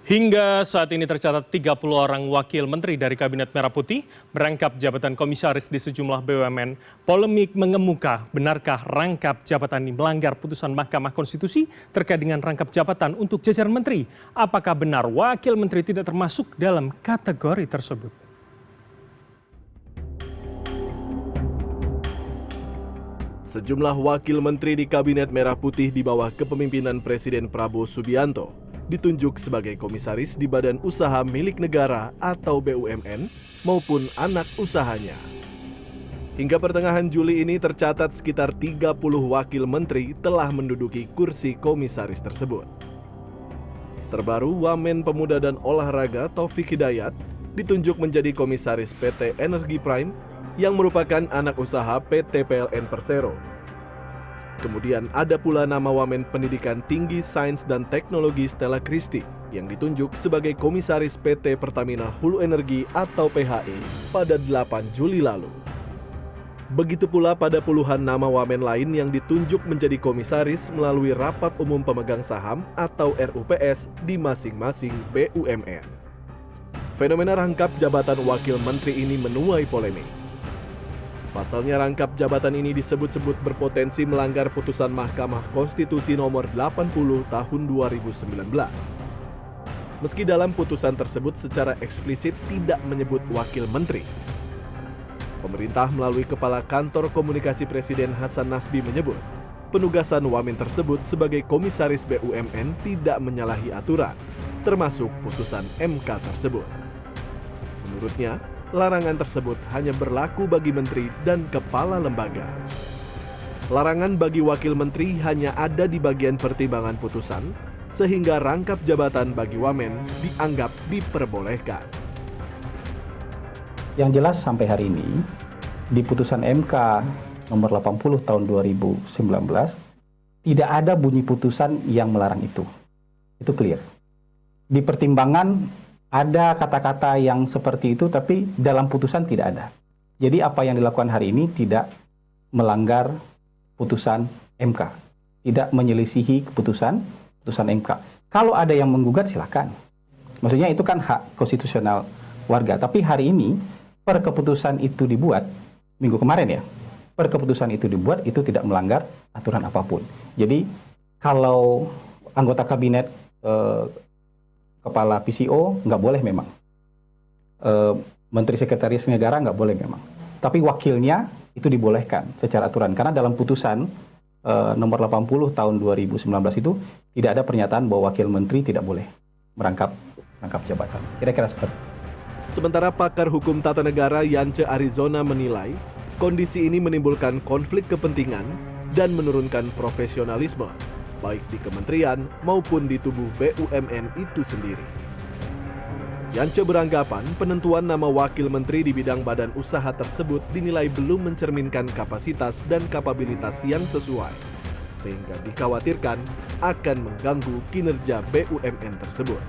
Hingga saat ini tercatat 30 orang wakil menteri dari Kabinet Merah Putih merangkap jabatan komisaris di sejumlah BUMN. Polemik mengemuka, benarkah rangkap jabatan ini melanggar putusan Mahkamah Konstitusi terkait dengan rangkap jabatan untuk jajaran menteri? Apakah benar wakil menteri tidak termasuk dalam kategori tersebut? Sejumlah wakil menteri di Kabinet Merah Putih di bawah kepemimpinan Presiden Prabowo Subianto ditunjuk sebagai komisaris di badan usaha milik negara atau BUMN maupun anak usahanya. Hingga pertengahan Juli ini tercatat sekitar 30 wakil menteri telah menduduki kursi komisaris tersebut. Terbaru, Wamen Pemuda dan Olahraga Taufik Hidayat ditunjuk menjadi komisaris PT Energi Prime yang merupakan anak usaha PT PLN Persero. Kemudian ada pula nama Wamen Pendidikan Tinggi Sains dan Teknologi Stella Christy yang ditunjuk sebagai komisaris PT Pertamina Hulu Energi atau PHE pada 8 Juli lalu. Begitu pula pada puluhan nama wamen lain yang ditunjuk menjadi komisaris melalui Rapat Umum Pemegang Saham atau RUPS di masing-masing BUMN. Fenomena rangkap jabatan wakil menteri ini menuai polemik. Pasalnya rangkap jabatan ini disebut-sebut berpotensi melanggar putusan Mahkamah Konstitusi nomor 80 tahun 2019. Meski dalam putusan tersebut secara eksplisit tidak menyebut wakil menteri. Pemerintah melalui Kepala Kantor Komunikasi Presiden Hasan Nasbi menyebut, penugasan wamen tersebut sebagai komisaris BUMN tidak menyalahi aturan, termasuk putusan MK tersebut. Menurutnya, larangan tersebut hanya berlaku bagi menteri dan kepala lembaga. Larangan bagi wakil menteri hanya ada di bagian pertimbangan putusan, sehingga rangkap jabatan bagi wamen dianggap diperbolehkan. Yang jelas sampai hari ini, di putusan MK nomor 80 tahun 2019, tidak ada bunyi putusan yang melarang itu. Itu clear. Di pertimbangan ada kata-kata yang seperti itu, tapi dalam putusan tidak ada. Jadi apa yang dilakukan hari ini tidak melanggar putusan MK, tidak menyelisihi putusan MK. Kalau ada yang menggugat silakan. Maksudnya itu kan hak konstitusional warga. Tapi hari ini per keputusan itu dibuat minggu kemarin ya. Per keputusan itu dibuat itu tidak melanggar aturan apapun. Jadi kalau anggota kabinet kepala PCO nggak boleh memang, Menteri Sekretaris Negara nggak boleh memang, tapi wakilnya itu dibolehkan secara aturan karena dalam putusan nomor 80 tahun 2019 itu tidak ada pernyataan bahwa wakil menteri tidak boleh merangkap jabatan. Kira-kira seperti. Sementara pakar hukum tata negara Yance Arizona menilai kondisi ini menimbulkan konflik kepentingan dan menurunkan profesionalisme baik di kementerian maupun di tubuh BUMN itu sendiri. Yance beranggapan penentuan nama wakil menteri di bidang badan usaha tersebut dinilai belum mencerminkan kapasitas dan kapabilitas yang sesuai, sehingga dikhawatirkan akan mengganggu kinerja BUMN tersebut.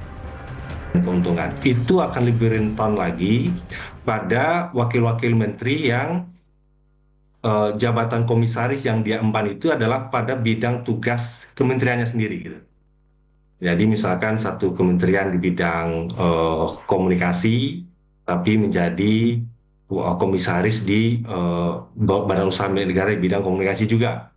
Keuntungan itu akan lebih rentan lagi pada wakil-wakil menteri yang jabatan komisaris yang dia emban itu adalah pada bidang tugas kementeriannya sendiri gitu. Jadi misalkan satu kementerian di bidang komunikasi tapi menjadi komisaris di badan usaha milik negara di bidang komunikasi juga,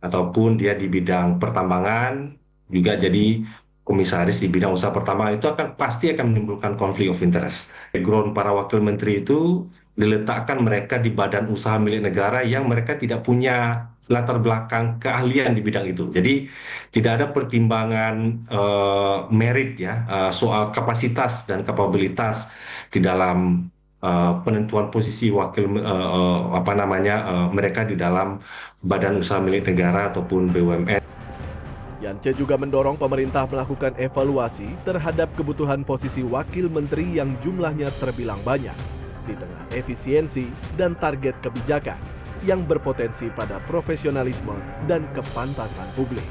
ataupun dia di bidang pertambangan juga jadi komisaris di bidang usaha pertambangan, itu pasti akan menimbulkan konflik of interest. Background para wakil menteri itu diletakkan mereka di badan usaha milik negara yang mereka tidak punya latar belakang keahlian di bidang itu. Jadi tidak ada pertimbangan merit ya, soal kapasitas dan kapabilitas di dalam penentuan posisi wakil mereka di dalam badan usaha milik negara ataupun BUMN. Yance juga mendorong pemerintah melakukan evaluasi terhadap kebutuhan posisi wakil menteri yang jumlahnya terbilang banyak di tengah efisiensi dan target kebijakan yang berpotensi pada profesionalisme dan kepantasan publik.